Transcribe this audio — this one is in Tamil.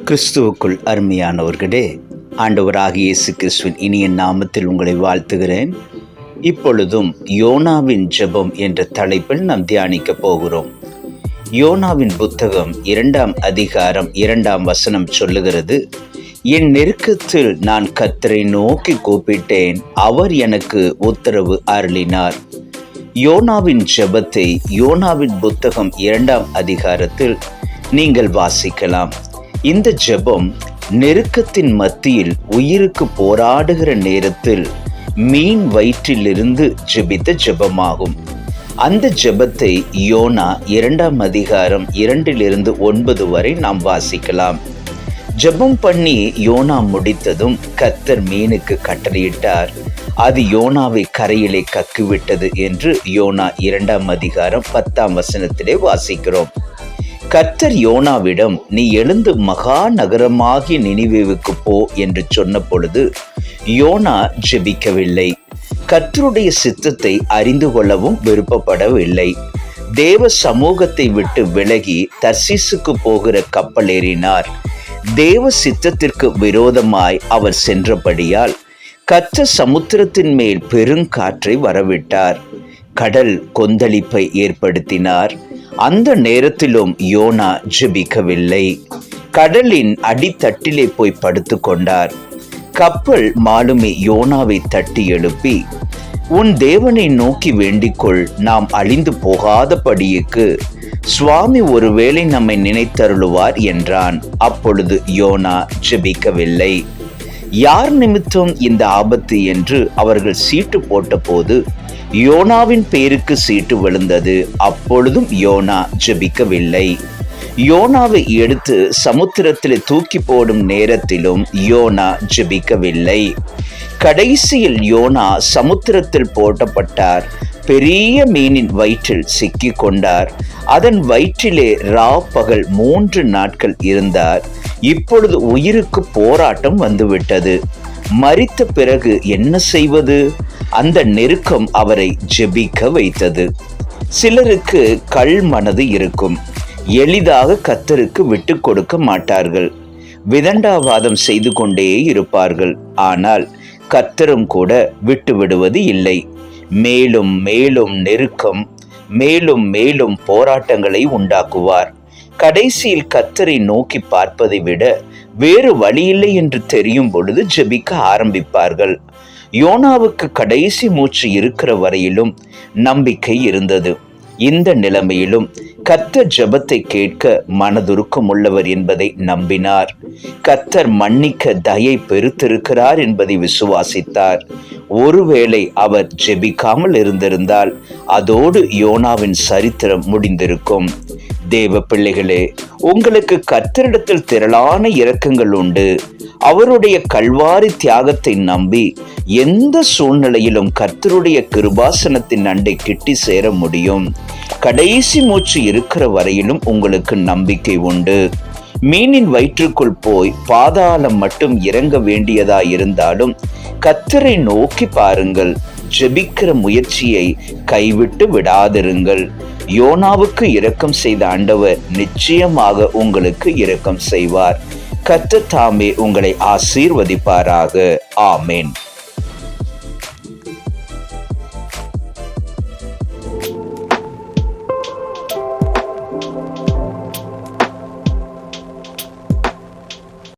கிறிஸ்துவுக்குள் அருமையானவர்களே, ஆண்டவராகிய இயேசு கிறிஸ்துவின் இனிய நாமத்தில் உங்களை வாழ்த்துகிறேன். இப்பொழுதும் யோனாவின் ஜெபம் என்ற தலைப்பில் நாம் தியானிக்க போகிறோம். யோனாவின் புத்தகம் 2ஆம் அதிகாரம் 2ஆம் வசனம் சொல்லுகிறது, என் நெருக்கத்தில் நான் கர்த்தரை நோக்கி கூப்பிட்டேன், அவர் எனக்கு உத்தரவு அருளினார். யோனாவின் ஜெபத்தை யோனாவின் புத்தகம் 2ஆம் அதிகாரத்தில் நீங்கள் வாசிக்கலாம். இந்த ஜெபம் நெருக்கத்தின் மத்தியில் உயிருக்கு போராடுகிற நேரத்தில் மீன் வயிற்றிலிருந்து ஜெபித்த ஜெபமாகும். அந்த ஜெபத்தை யோனா 2ஆம் அதிகாரம் 2-9 வரை நாம் வாசிக்கலாம். ஜெபம் பண்ணி யோனா முடித்ததும் கர்த்தர் மீனுக்கு கட்டளையிட்டார். அது யோனாவை கரையிலே கக்கிவிட்டது என்று யோனா 2ஆம் அதிகாரம் 10ஆம் வசனத்திலே வாசிக்கிறோம். கர்த்தர் யோனாவிடம், நீ எழுந்து மகா நகரமாகிய நினிவேவுக்கு போ என்று சொன்ன பொழுது யோனா ஜெபிக்கவில்லை. கர்த்தருடைய சித்தத்தை அறிந்து கொள்ளவும் விருப்பப்படவில்லை. தேவ சமூகத்தை விட்டு விலகி தர்சீசுக்கு போகிற கப்பல் ஏறினார். தேவ சித்தத்திற்கு விரோதமாய் அவர் சென்றபடியால் கர்த்தர் சமுத்திரத்தின் மேல் பெருங்காற்றை வரவிட்டார். கடல் கொந்தளிப்பை ஏற்படுத்தினார். அந்த நேரத்திலும் யோனா ஜெபிக்கவில்லை. கடலின் அடித்தட்டிலே போய் படுத்து கொண்டார். கப்பல் மாலுமி யோனாவை தட்டி எழுப்பி, உன் தேவனை நோக்கி வேண்டிக்கொள், நாம் அழிந்து போகாதபடிக்கு சுவாமி ஒருவேளை நம்மை நினைத்தருளுவார் என்றான். அப்பொழுது யோனா ஜெபிக்கவில்லை. யார் நிமித்தம் இந்த ஆபத்து என்று அவர்கள் சீட்டு போட்டபோது யோனாவின் பேருக்கு சீட்டு விழுந்தது. அப்பொழுதும் யோனா ஜெபிக்கவில்லை. யோனாவை எடுத்து சமுத்திரத்தில் தூக்கி போடும் நேரத்திலும் யோனா ஜெபிக்கவில்லை. கடைசியில் யோனா சமுத்திரத்தில் போட்டப்பட்டார். பெரிய மீனின் வயிற்றில் சிக்கி கொண்டார். அதன் வயிற்றிலே பகல் 3 நாட்கள் இருந்தார். இப்பொழுது உயிருக்கு போராட்டம் வந்துவிட்டது. மரித்த பிறகு என்ன செய்வது? அந்த நெருக்கம் அவரை ஜெபிக்க வைத்தது. சிலருக்கு கல் மனது இருக்கும். எளிதாக கர்த்தருக்கு விட்டு கொடுக்க மாட்டார்கள். விதண்டாவாதம் செய்து கொண்டே இருப்பார்கள். ஆனால் கர்த்தரும் கூட விட்டு விடுவது இல்லை. மேலும் மேலும் நெருக்கம், மேலும் மேலும் போராட்டங்களை உண்டாக்குவார். கடைசியில் கர்த்தரை நோக்கி பார்ப்பதை விட வேறு வழியில்லை என்று தெரியும் பொழுது ஜெபிக்க ஆரம்பிப்பார்கள். யோனாவுக்கு கடைசி மூச்சு இருக்கிற வரையிலும் நம்பிக்கை இருந்தது. இந்த நிலைமையிலும் கர்த்தர் ஜெபத்தை கேட்க மனதுருக்கம் உள்ளவர் என்பதை நம்பினார். கர்த்தர் மன்னிக்க தயை பெருத்திருக்கிறார் என்பதை விசுவாசித்தார். ஒருவேளை அவர் ஜெபிக்காமல் இருந்திருந்தால் அதோடு யோனாவின் சரித்திரம் முடிந்திருக்கும். தேவ பிள்ளைகளே, உங்களுக்கு கர்த்தரிடத்தில் திரளான இரக்கங்கள் உண்டு. அவருடைய கல்வாரி தியாகத்தை நம்பி எந்த சூழ்நிலையிலும் கர்த்தருடைய கிருபாசனத்தின் அண்டை கிட்டி சேர முடியும். கடைசி மூச்சு இருக்கிற வரையிலும் உங்களுக்கு நம்பிக்கை உண்டு. மீனின் வயிற்றுக்குள் போய் பாதாளம் மட்டும் இறங்க வேண்டியதா இருந்தாலும் கர்த்தரை நோக்கி பாருங்கள். ஜெபிக்கிற முயற்சியை கைவிட்டு விடாதிருங்கள். யோனாவுக்கு இரக்கம் செய்த ஆண்டவர் நிச்சயமாக உங்களுக்கு இரக்கம் செய்வார். கர்த்தர் தாமே உங்களை ஆசீர்வதிப்பாராக. ஆமென்.